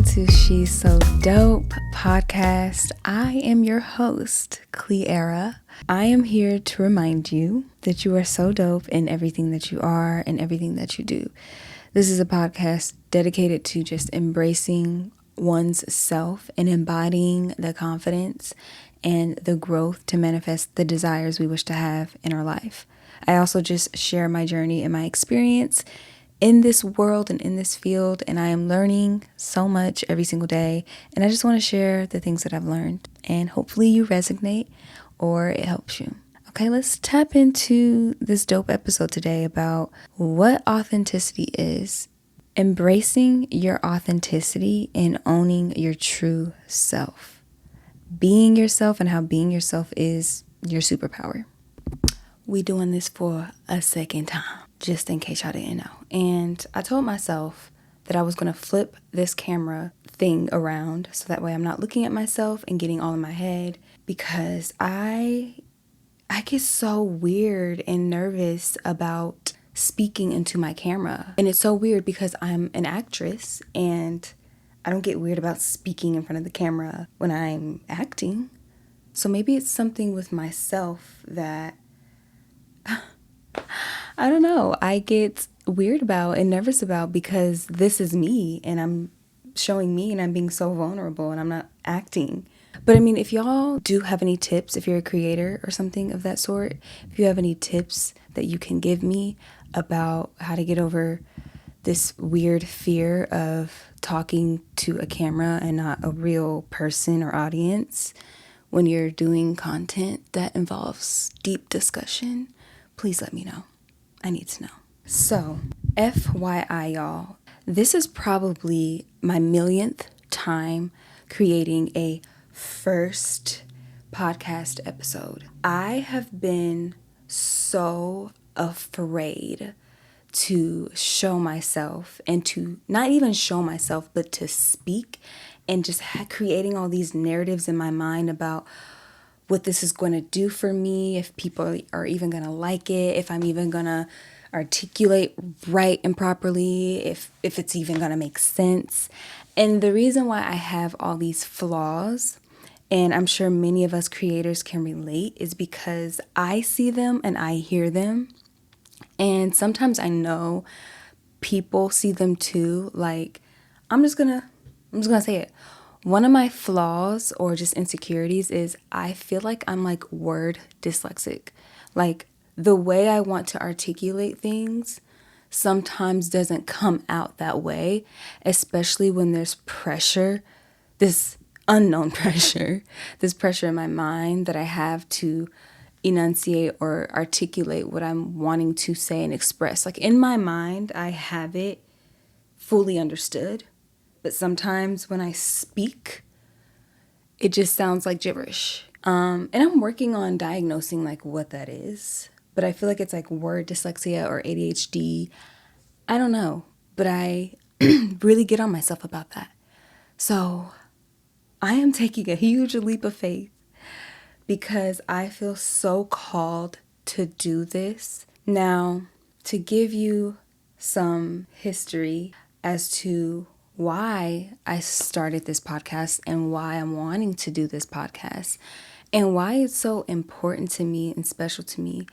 listening to She's So Dope podcast. I am your host, Cleara. I am here to remind you that you are so dope in everything that you are and everything that you do. This is a podcast dedicated to just embracing one's self and embodying the confidence and the growth to manifest the desires we wish to have in our life. I also just share my journey and my experience in this world and in this field, and I am learning so much every single day, and I just want to share the things that I've learned, and hopefully you resonate or it helps you. Okay, let's tap into this dope episode today about what authenticity is, embracing your authenticity and owning your true self, being yourself and how being yourself is your superpower. We doing this for a second time, just in case y'all didn't know. And I told myself that I was going to flip this camera thing around so that way I'm not looking at myself and getting all in my head, because I get so weird and nervous about speaking into my camera. And it's so weird because I'm an actress and I don't get weird about speaking in front of the camera when I'm acting. So maybe it's something with myself that I don't know, I get weird about and nervous about, because this is me and I'm showing me and I'm being so vulnerable and I'm not acting. But I mean, if y'all do have any tips, if you're a creator or something of that sort, if you have any tips that you can give me about how to get over this weird fear of talking to a camera and not a real person or audience when you're doing content that involves deep discussion, please let me know. I need to know. So, FYI, y'all, this is probably my millionth time creating a first podcast episode. I have been so afraid to show myself, and to not even show myself, but to speak, and just creating all these narratives in my mind about what this is going to do for me, if people are even going to like it, if I'm even going to articulate right and properly, if it's even going to make sense. And the reason why I have all these flaws, and I'm sure many of us creators can relate, is because I see them and I hear them. And sometimes I know people see them too. Like, I'm just gonna say it. One of my flaws or just insecurities is I feel like I'm like word dyslexic. Like, the way I want to articulate things sometimes doesn't come out that way, especially when there's pressure, this unknown pressure, this pressure in my mind that I have to enunciate or articulate what I'm wanting to say and express. Like, in my mind, I have it fully understood. But sometimes when I speak, it just sounds like gibberish. And I'm working on diagnosing like what that is. But I feel like it's like word dyslexia or ADHD. I don't know. But I really get on myself about that. So I am taking a huge leap of faith because I feel so called to do this. Now, to give you some history as to why I started this podcast and why I'm wanting to do this podcast and why it's so important to me and special to me.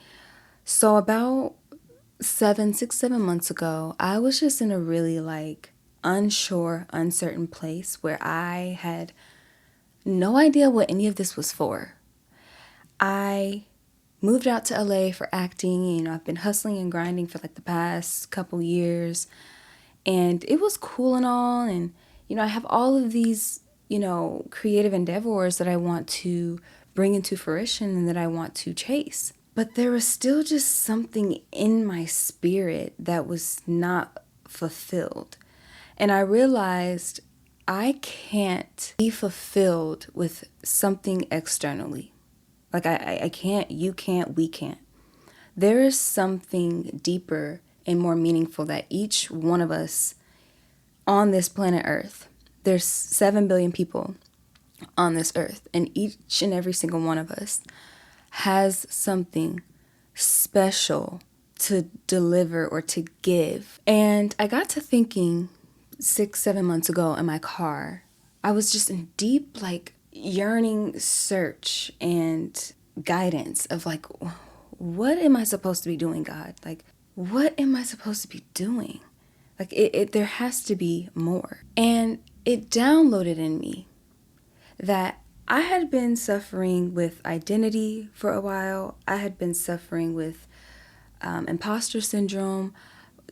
So about 6-7 months ago, I was just in a really like unsure, uncertain place where I had no idea what any of this was for. I moved out to LA for acting. You know, I've been hustling and grinding for like the past couple years. And it was cool and all. And, you know, I have all of these, you know, creative endeavors that I want to bring into fruition and that I want to chase. But there was still just something in my spirit that was not fulfilled. And I realized I can't be fulfilled with something externally. Like I can't, you can't, we can't. There is something deeper and more meaningful that each one of us on this planet Earth, there's 7 billion people on this earth, and each and every single one of us has something special to deliver or to give. And I got to thinking 6-7 months ago in my car, I was just in deep, like, yearning search and guidance of, like, what am I supposed to be doing, God? Like, what am I supposed to be doing? Like, there has to be more. And it downloaded in me that I had been suffering with identity for a while. I had been suffering with imposter syndrome,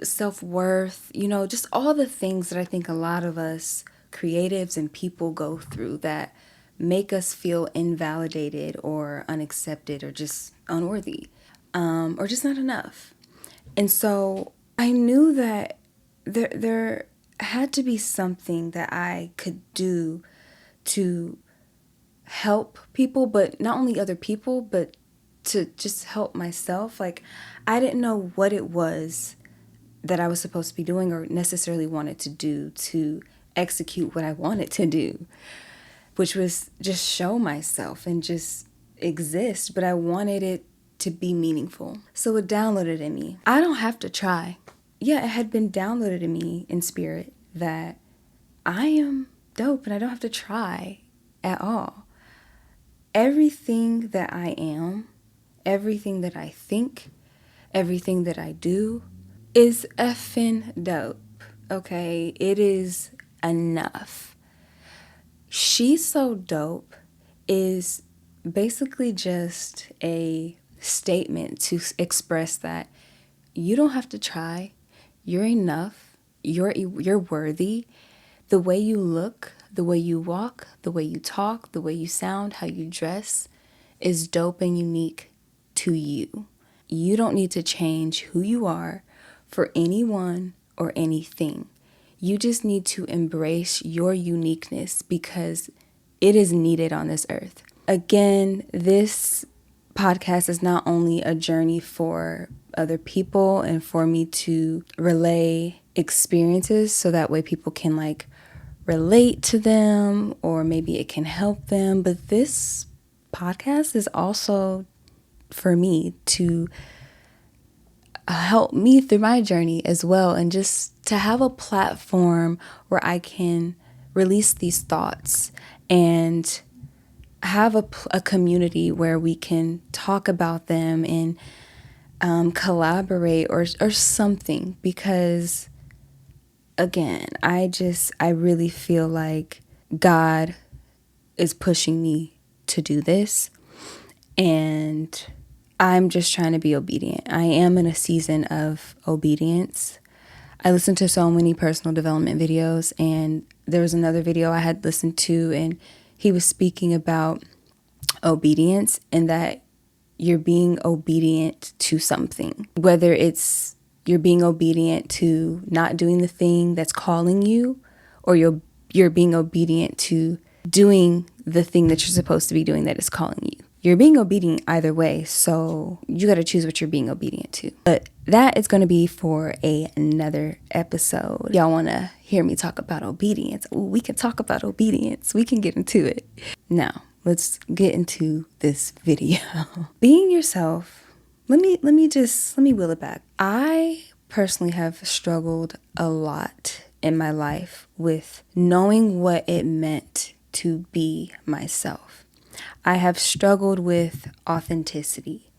self-worth, just all the things that I think a lot of us creatives and people go through that make us feel invalidated or unaccepted or just unworthy, or just not enough. And so I knew that there had to be something that I could do to help people, but not only other people, but to just help myself. Like, I didn't know what it was that I was supposed to be doing or necessarily wanted to do to execute what I wanted to do, which was just show myself and just exist, but I wanted it to be meaningful. So it downloaded in me. I don't have to try. Yeah, it had been downloaded in me in spirit that I am dope and I don't have to try at all. Everything that I am, everything that I think, everything that I do is effing dope, okay? It is enough. She's So Dope is basically just a statement to express that you don't have to try. You're enough. You're worthy. The way you look, the way you walk, the way you talk, the way you sound, how you dress is dope and unique to you. You don't need to change who you are for anyone or anything. You just need to embrace your uniqueness because it is needed on this earth. Again, this podcast is not only a journey for other people and for me to relay experiences so that way people can like relate to them or maybe it can help them, but this podcast is also for me to help me through my journey as well, and just to have a platform where I can release these thoughts and have a community where we can talk about them and collaborate or something, because again, I really feel like God is pushing me to do this, and I'm just trying to be obedient. I am in a season of obedience. I listened to so many personal development videos, and there was another video I had listened to, and he was speaking about obedience and that you're being obedient to something, whether it's you're being obedient to not doing the thing that's calling you, or you're being obedient to doing the thing that you're supposed to be doing that is calling you. You're being obedient either way, so you got to choose what you're being obedient to. But that is going to be for another episode. Y'all want to hear me talk about obedience? Ooh, we can talk about obedience. We can get into it. Now, let's get into this video. Being yourself. Let me wheel it back. I personally have struggled a lot in my life with knowing what it meant to be myself. I have struggled with authenticity.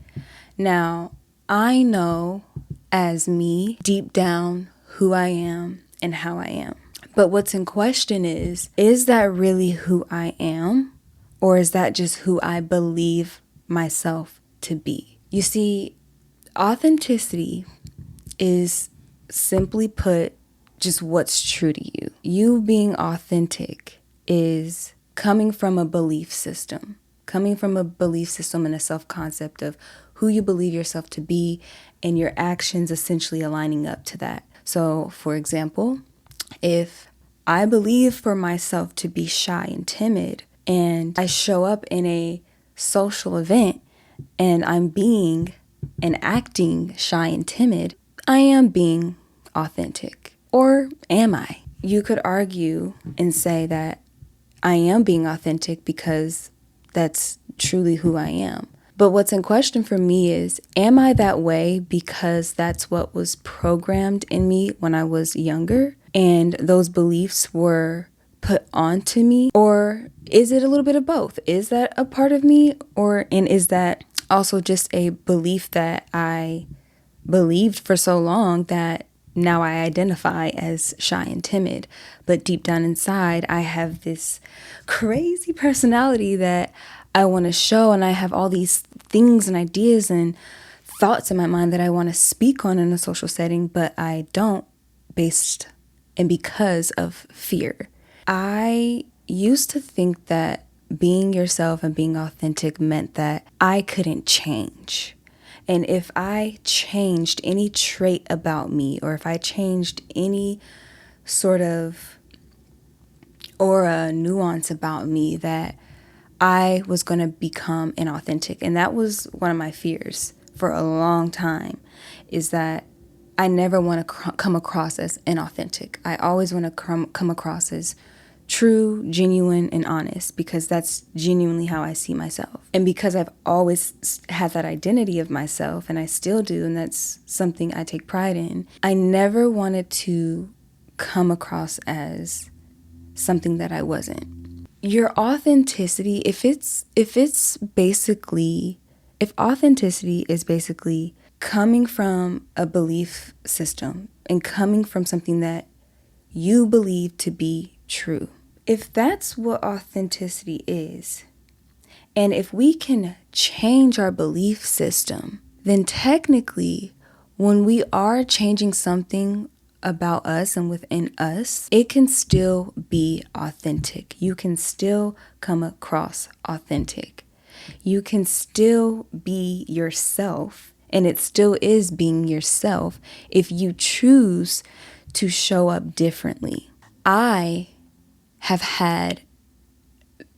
Now, I know as me, deep down, who I am and how I am. But what's in question is that really who I am? Or is that just who I believe myself to be? You see, authenticity is, simply put, just what's true to you. You being authentic is coming from a belief system and a self-concept of who you believe yourself to be, and your actions essentially aligning up to that. So, for example, if I believe for myself to be shy and timid, and I show up in a social event and I'm being and acting shy and timid, I am being authentic. Or am I? You could argue and say that I am being authentic because that's truly who I am. But what's in question for me is, am I that way because that's what was programmed in me when I was younger? and those beliefs were put onto me? Or is it a little bit of both? Is that a part of me? And is that also just a belief that I believed for so long that now I identify as shy and timid, but deep down inside, I have this crazy personality that I want to show, and I have all these things and ideas and thoughts in my mind that I want to speak on in a social setting, but I don't, based and because of fear. I used to think that being yourself and being authentic meant that I couldn't change. And if I changed any trait about me, or if I changed any sort of aura, nuance about me, that I was going to become inauthentic. And that was one of my fears for a long time, is that I never want to come across as inauthentic. I always want to come across as true, genuine, and honest, because that's genuinely how I see myself. And because I've always had that identity of myself, and I still do, and that's something I take pride in, I never wanted to come across as something that I wasn't. Your authenticity, if authenticity is basically coming from a belief system and coming from something that you believe to be true. If that's what authenticity is, and if we can change our belief system, then technically, when we are changing something about us and within us, it can still be authentic. You can still come across authentic. You can still be yourself, and it still is being yourself if you choose to show up differently. I have had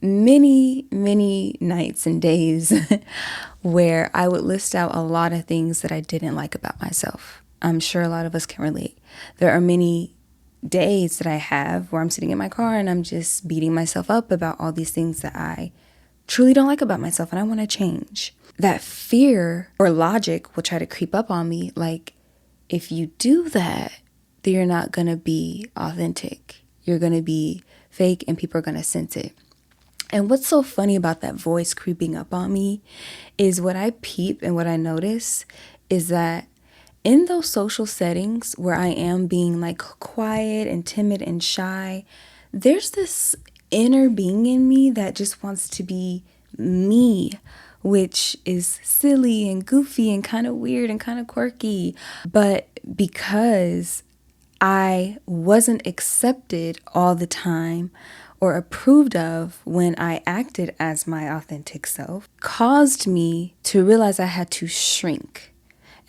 many, many nights and days where I would list out a lot of things that I didn't like about myself. I'm sure a lot of us can relate. There are many days that I have where I'm sitting in my car and I'm just beating myself up about all these things that I truly don't like about myself and I want to change. That fear or logic will try to creep up on me, like, if you do that, then you're not going to be authentic. You're going to be fake and people are going to sense it. And what's so funny about that voice creeping up on me is what I peep and what I notice is that in those social settings where I am being like quiet and timid and shy, there's this inner being in me that just wants to be me, which is silly and goofy and kind of weird and kind of quirky. But because I wasn't accepted all the time or approved of when I acted as my authentic self, caused me to realize I had to shrink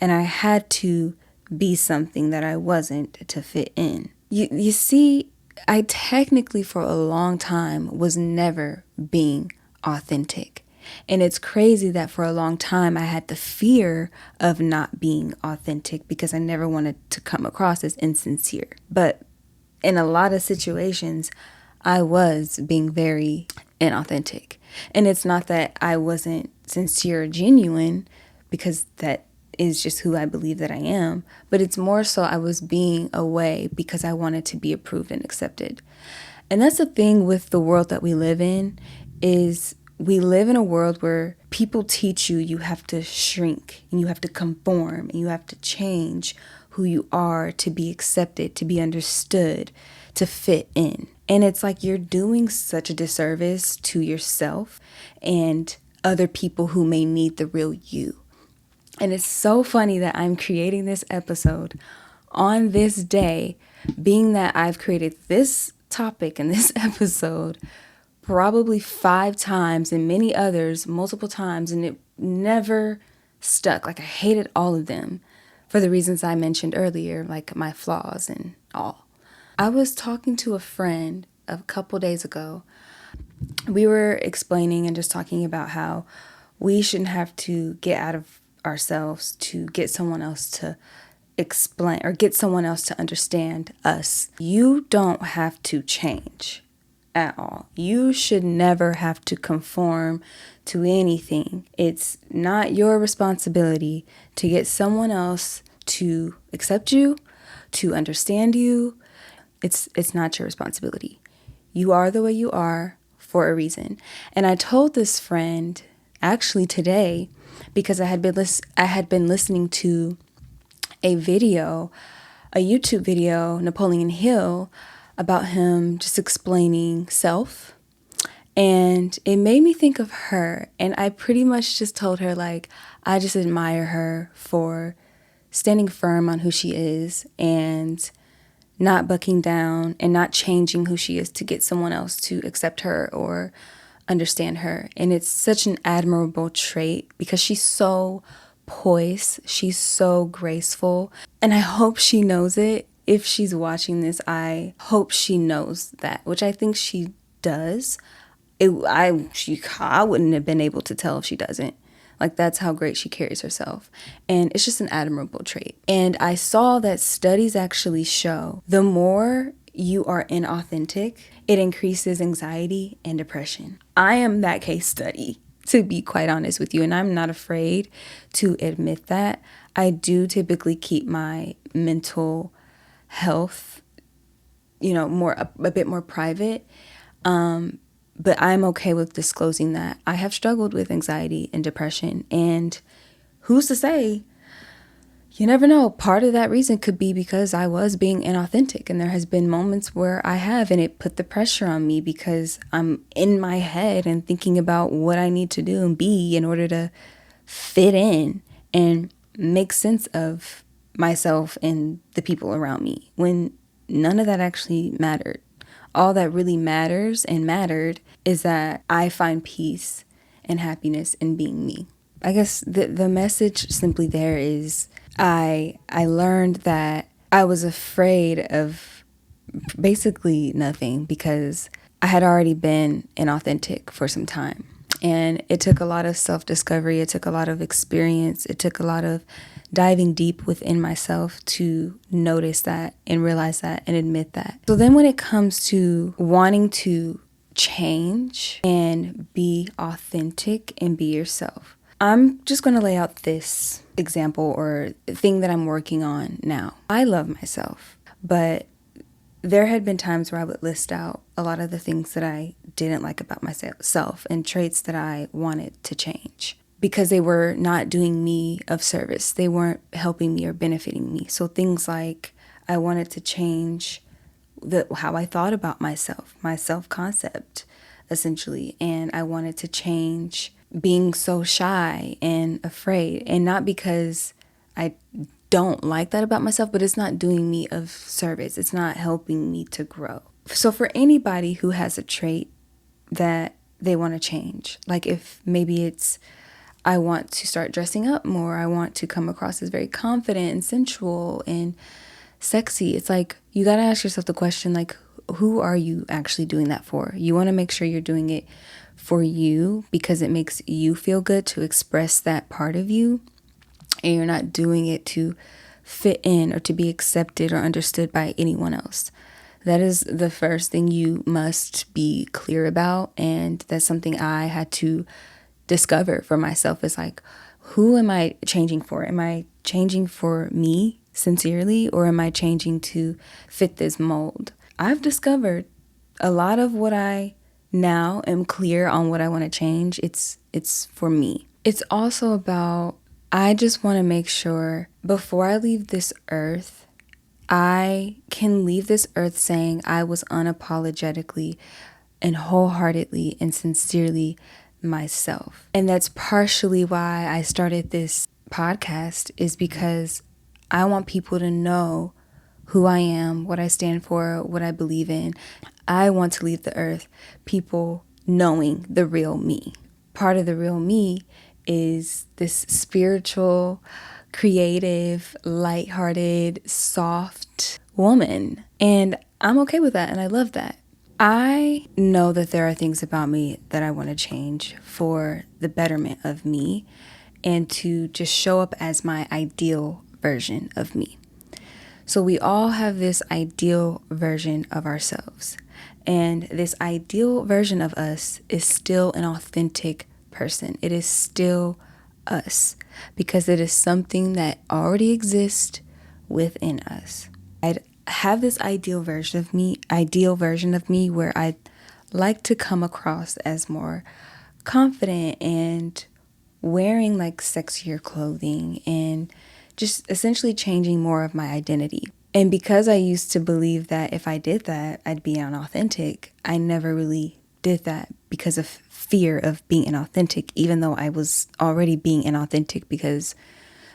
and I had to be something that I wasn't to fit in. You see, I technically for a long time was never being authentic. And it's crazy that for a long time I had the fear of not being authentic because I never wanted to come across as insincere. But in a lot of situations, I was being very inauthentic. And it's not that I wasn't sincere or genuine, because that is just who I believe that I am. But it's more so I was being away because I wanted to be approved and accepted. And that's the thing with the world that we live in, is we live in a world where people teach you have to shrink and you have to conform and you have to change who you are to be accepted, to be understood, to fit in. And it's like you're doing such a disservice to yourself and other people who may need the real you. And it's so funny that I'm creating this episode on this day, being that I've created this topic and this episode probably 5 times and many others multiple times, and it never stuck. Like, I hated all of them for the reasons I mentioned earlier, like my flaws and all. I was talking to a friend a couple days ago. We were explaining and just talking about how we shouldn't have to get out of ourselves to get someone else to explain or get someone else to understand us. You don't have to change at all. You should never have to conform to anything. It's not your responsibility to get someone else to accept you, to understand you. It's not your responsibility. You are the way you are for a reason. And I told this friend actually today because I had been listening to a YouTube video, Napoleon Hill, about him just explaining self. And it made me think of her. And I pretty much just told her, like, I just admire her for standing firm on who she is and not bucking down and not changing who she is to get someone else to accept her or understand her. And it's such an admirable trait because she's so poised. She's so graceful. And I hope she knows it. If she's watching this, I hope she knows that, which I think she does. I wouldn't have been able to tell if she doesn't. Like, that's how great she carries herself. And it's just an admirable trait. And I saw that studies actually show the more you are inauthentic, it increases anxiety and depression. I am that case study, to be quite honest with you. And I'm not afraid to admit that. I do typically keep my mental health, a bit more private. But I'm okay with disclosing that I have struggled with anxiety and depression. And who's to say? You never know. Part of that reason could be because I was being inauthentic. And there has been moments where I have, and it put the pressure on me because I'm in my head and thinking about what I need to do and be in order to fit in and make sense of myself and the people around me, when none of that actually mattered. All that really matters and mattered is that I find peace and happiness in being me. I guess the message simply there is I learned that I was afraid of basically nothing because I had already been inauthentic for some time. And it took a lot of self-discovery. It took a lot of experience. It took a lot of diving deep within myself to notice that and realize that and admit that. So then when it comes to wanting to change and be authentic and be yourself, I'm just going to lay out this example or thing that I'm working on now. I love myself, but there had been times where I would list out a lot of the things that I didn't like about myself and traits that I wanted to change because they were not doing me of service. They weren't helping me or benefiting me. So things like I wanted to change how I thought about myself, my self-concept, essentially. And I wanted to change being so shy and afraid. And not because I don't like that about myself, but it's not doing me of service. It's not helping me to grow. So for anybody who has a trait that they want to change, like if maybe it's I want to start dressing up more, I want to come across as very confident and sensual and sexy. It's like you got to ask yourself the question, like, who are you actually doing that for? You want to make sure you're doing it for you because it makes you feel good to express that part of you, and you're not doing it to fit in or to be accepted or understood by anyone else. That is the first thing you must be clear about, and that's something I had to discover for myself. Is like, who am I changing for? Am I changing for me sincerely, or am I changing to fit this mold? I've discovered a lot of what I now am clear on what I want to change. It's for me. It's also about, I just want to make sure before I leave this earth, I can leave this earth saying I was unapologetically and wholeheartedly and sincerely myself. And that's partially why I started this podcast, is because I want people to know who I am, what I stand for, what I believe in. I want to leave the earth people knowing the real me. Part of the real me is this spiritual, creative, lighthearted, soft woman. And I'm okay with that, and I love that. I know that there are things about me that I want to change for the betterment of me and to just show up as my ideal version of me. So we all have this ideal version of ourselves. And this ideal version of us is still an authentic person. It is still us because it is something that already exists within us. have this ideal version of me where I like to come across as more confident and wearing like sexier clothing and just essentially changing more of my identity. And because I used to believe that if I did that, I'd be inauthentic, I never really did that because of fear of being inauthentic, even though I was already being inauthentic because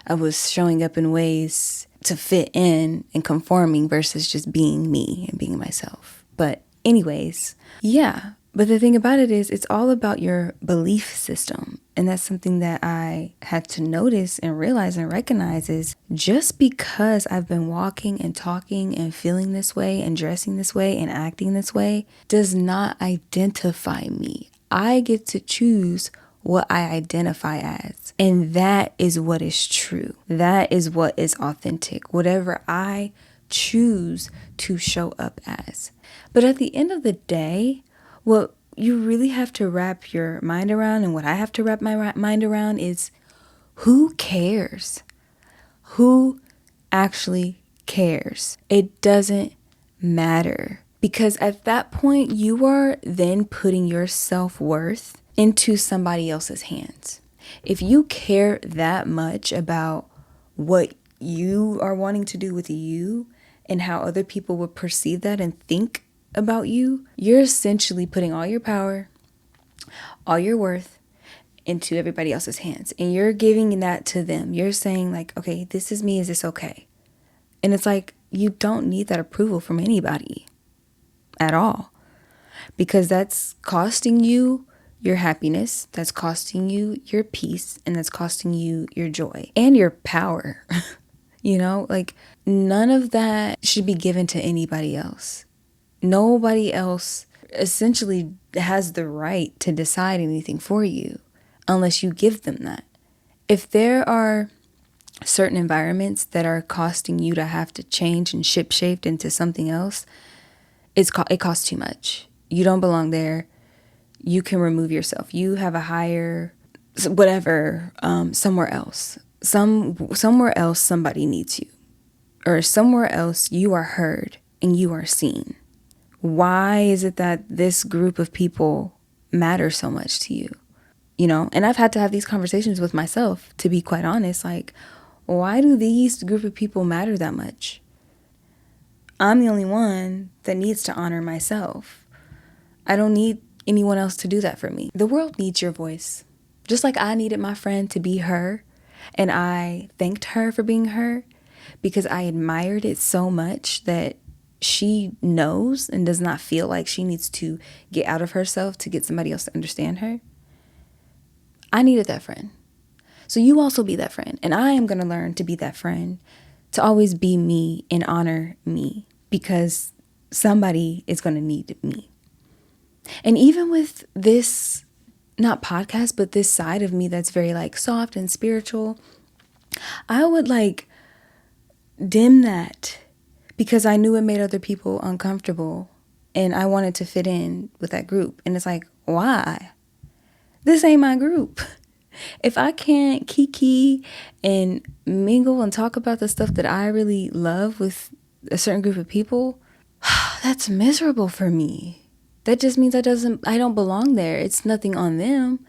I was showing up in ways to fit in and conforming versus just being me and being myself. But anyways, yeah. But the thing about it is, it's all about your belief system. And that's something that I had to notice and realize and recognize is just because I've been walking and talking and feeling this way and dressing this way and acting this way does not identify me. I get to choose what I identify as. And that is what is true. That is what is authentic. Whatever I choose to show up as. But at the end of the day, what you really have to wrap your mind around, and what I have to wrap my mind around, is who cares? Who actually cares? It doesn't matter. Because at that point, you are then putting your self-worth into somebody else's hands. If you care that much about what you are wanting to do with you and how other people would perceive that and think about you, you're essentially putting all your power, all your worth into everybody else's hands. And you're giving that to them. You're saying like, okay, this is me. Is this okay? And it's like, you don't need that approval from anybody at all, because that's costing you your happiness, that's costing you your peace, and that's costing you your joy and your power. You know, like none of that should be given to anybody else. Nobody else essentially has the right to decide anything for you unless you give them that. If there are certain environments that are costing you to have to change and ship-shaped into something else, it costs too much. You don't belong there. You can remove yourself. You have a higher, whatever, somewhere else. Somewhere else somebody needs you. Or somewhere else you are heard and you are seen. Why is it that this group of people matter so much to you? You know, and I've had to have these conversations with myself, to be quite honest. Like, why do these group of people matter that much? I'm the only one that needs to honor myself. I don't need anyone else to do that for me. The world needs your voice. Just like I needed my friend to be her, and I thanked her for being her because I admired it so much that she knows and does not feel like she needs to get out of herself to get somebody else to understand her. I needed that friend. So you also be that friend. And I am going to learn to be that friend, to always be me and honor me, because somebody is going to need me. And even with this, not podcast, but this side of me that's very like soft and spiritual, I would like dim that because I knew it made other people uncomfortable and I wanted to fit in with that group. And it's like, why? This ain't my group. If I can't kiki and mingle and talk about the stuff that I really love with a certain group of people, that's miserable for me. That just means I don't belong there. It's nothing on them.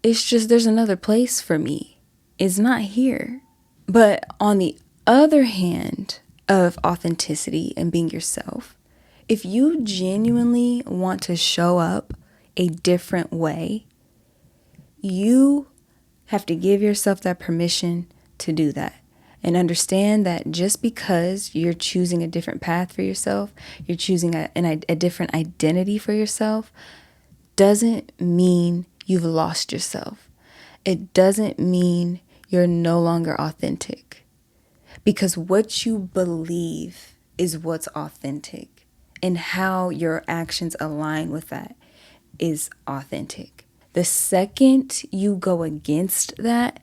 It's just there's another place for me. It's not here. But on the other hand of authenticity and being yourself, if you genuinely want to show up a different way, you have to give yourself that permission to do that. And understand that just because you're choosing a different path for yourself, you're choosing a different identity for yourself, doesn't mean you've lost yourself. It doesn't mean you're no longer authentic. Because what you believe is what's authentic. And how your actions align with that is authentic. The second you go against that,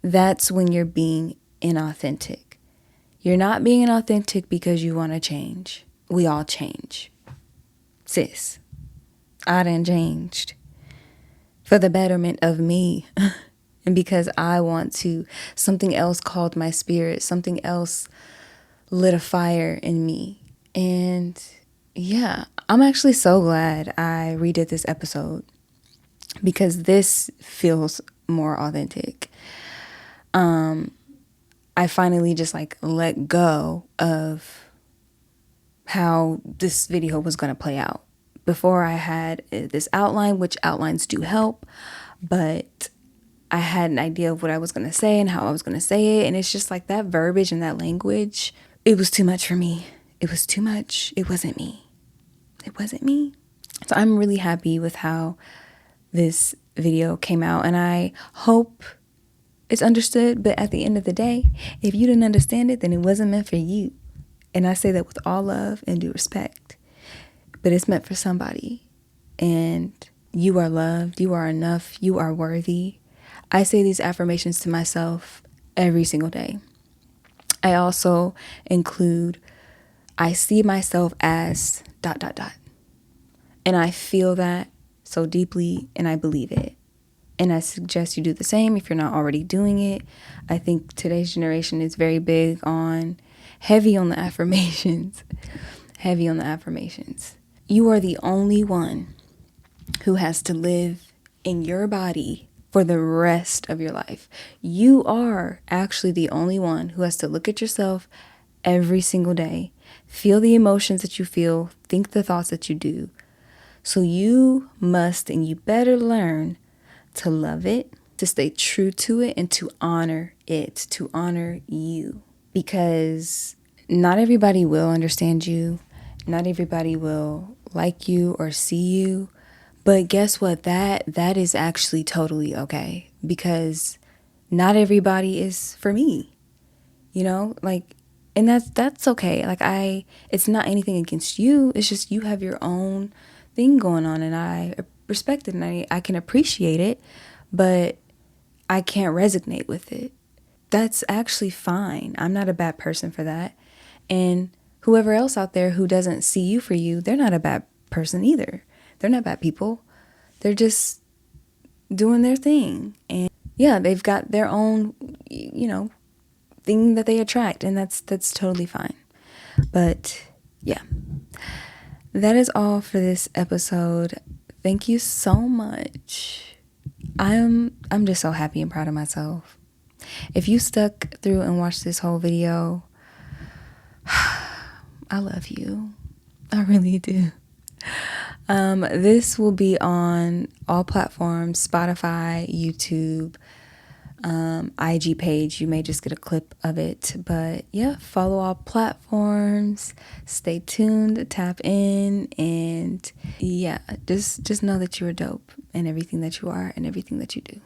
that's when you're being inauthentic. You're not being inauthentic because you want to change. We all change. Sis, I done changed for the betterment of me. And because I want to, something else called my spirit, something else lit a fire in me. And yeah, I'm actually so glad I redid this episode because this feels more authentic. I finally just like let go of how this video was going to play out. Before I had this outline, which outlines do help, but I had an idea of what I was going to say and how I was going to say it. And it's just like that verbiage and that language, it was too much for me. It was too much. It wasn't me. It wasn't me. So I'm really happy with how this video came out, and I hope it's understood. But at the end of the day, if you didn't understand it, then it wasn't meant for you. And I say that with all love and due respect, but it's meant for somebody. And you are loved, you are enough, you are worthy. I say these affirmations to myself every single day. I also include, I see myself as ... And I feel that so deeply, and I believe it. And I suggest you do the same if you're not already doing it. I think today's generation is very big on, heavy on the affirmations. Heavy on the affirmations. You are the only one who has to live in your body for the rest of your life. You are actually the only one who has to look at yourself every single day, feel the emotions that you feel, think the thoughts that you do. So you must and you better learn to love it, to stay true to it, and to honor it, to honor you. Because not everybody will understand you. Not everybody will like you or see you. But guess what? That is actually totally okay. Because not everybody is for me. You know, like, and that's okay. Like, it's not anything against you. It's just you have your own thing going on, and I respect it, and I can appreciate it, but I can't resonate with it. That's actually fine. I'm not a bad person for that. And whoever else out there who doesn't see you for you, they're not a bad person either. They're not bad people. They're just doing their thing. And yeah, they've got their own, thing that they attract, and that's totally fine. But yeah, that is all for this episode. Thank you so much. I'm just so happy and proud of myself. If you stuck through and watched this whole video, I love you. I really do. This will be on all platforms: Spotify, YouTube, IG page. You may just get a clip of it, but yeah, follow all platforms, stay tuned, tap in, and yeah, just know that you are dope in everything that you are and everything that you do.